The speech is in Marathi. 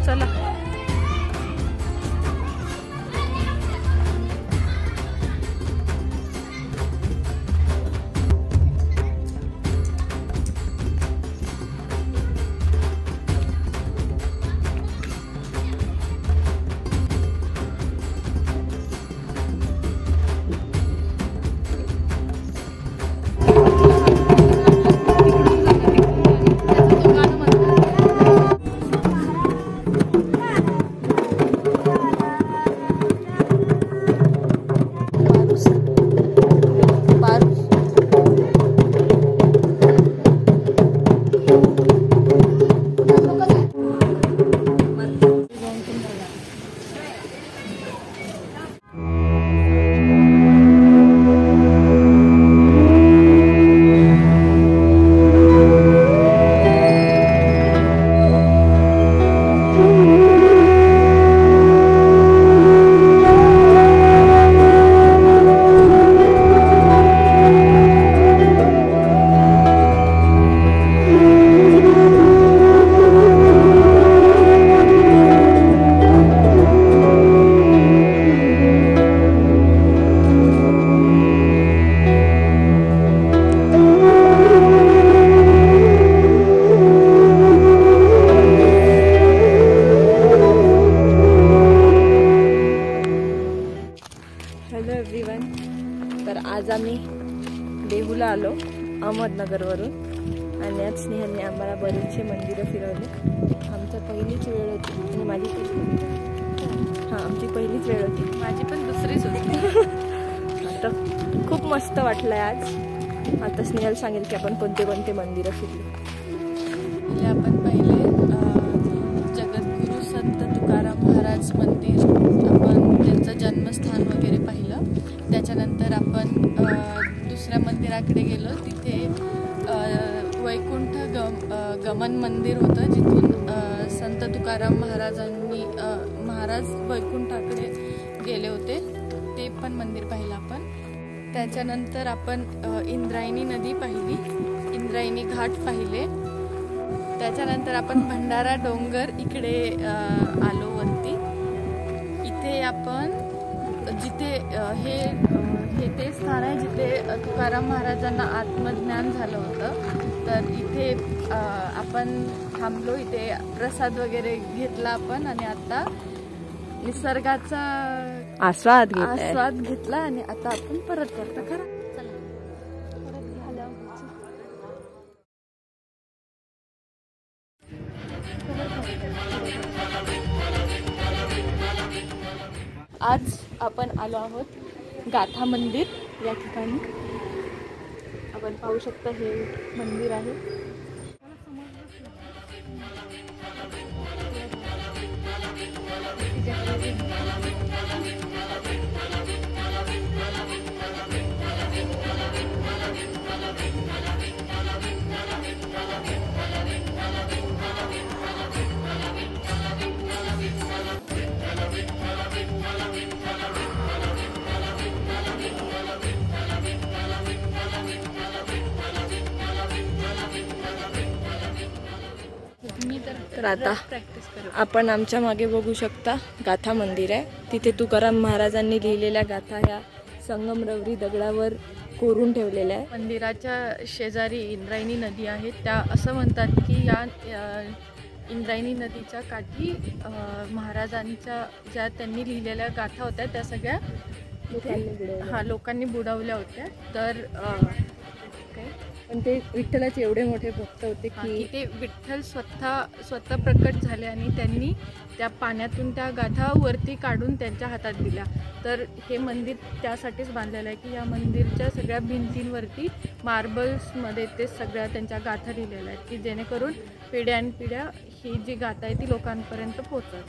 चला. तर आज आम्ही देहूला आलो अहमदनगरवरून आणि आज स्नेहलने आम्हाला बरेचसे मंदिरं फिरवले. आमची पहिलीच वेळ होती आणि माझी आमची पहिलीच वेळ होती, माझी पण दुसरीच होती. आता खूप मस्त वाटलंय आज. आता स्नेहल सांगेल की आपण कोणते कोणते मंदिरं फिरले. आपण पहिले जगद्गुरू संत तुकाराम महाराज मंदिर, आपण त्यांचं जन्मस्थान वगैरे पाहिलं. त्याच्यानंतर आपण दुसऱ्या मंदिराकडे गेलो. तिथे वैकुंठ गमन मंदिर होतं, जिथून संत तुकाराम महाराज वैकुंठाकडे गेले होते. ते पण मंदिर पाहिलं आपण. त्याच्यानंतर आपण इंद्रायणी नदी पाहिली, इंद्रायणी घाट पाहिले. त्याच्यानंतर आपण भंडारा डोंगर इकडे आलो वरती. इथे आपण जिथे हे ते स्थान आहे जिथे तुकाराम महाराजांना आत्मज्ञान झालं होतं. तर इथे आपण थांबलो, इथे प्रसाद वगैरे घेतला आपण आणि आता निसर्गाचा आस्वाद घेतला आणि आता आपण परत करतो. खरं आज आपण आलो आहोत गाथा मंदिर या ठिकाणी. आपण पाहू शकता हे मंदिर आहे. तर आता आपण आमच्या मागे बघू शकता गाथा मंदिर आहे. तिथे तुकाराम महाराजांनी लिहिलेल्या गाथा ह्या संगमरवरी दगडावर कोरून ठेवलेल्या आहे. मंदिराच्या शेजारी इंद्रायणी नदी आहे. त्या असं म्हणतात की या इंद्रायणी नदीच्या काठी महाराजांच्या ज्या त्यांनी लिहिलेल्या गाथा होत्या त्या सगळ्या लोकांनी बुडवल्या होत्या. तर पण ते विठ्ठलाचे एवढे मोठे भक्त होते की ते विठ्ठल स्वतः प्रकट झाले आणि त्यांनी त्या पाण्यातून त्या गाथा वरती काढून त्यांच्या हातात दिल्या. तर हे मंदिर त्यासाठीच बांधलेलं आहे की या मंदिरच्या सगळ्या भिंतींवरती मार्बल्समध्ये ते सगळ्या त्यांच्या गाथा लिहिलेल्या आहेत की जेणेकरून पिढ्यानपिढ्या ही जी गाथा आहे ती लोकांपर्यंत पोहोचत.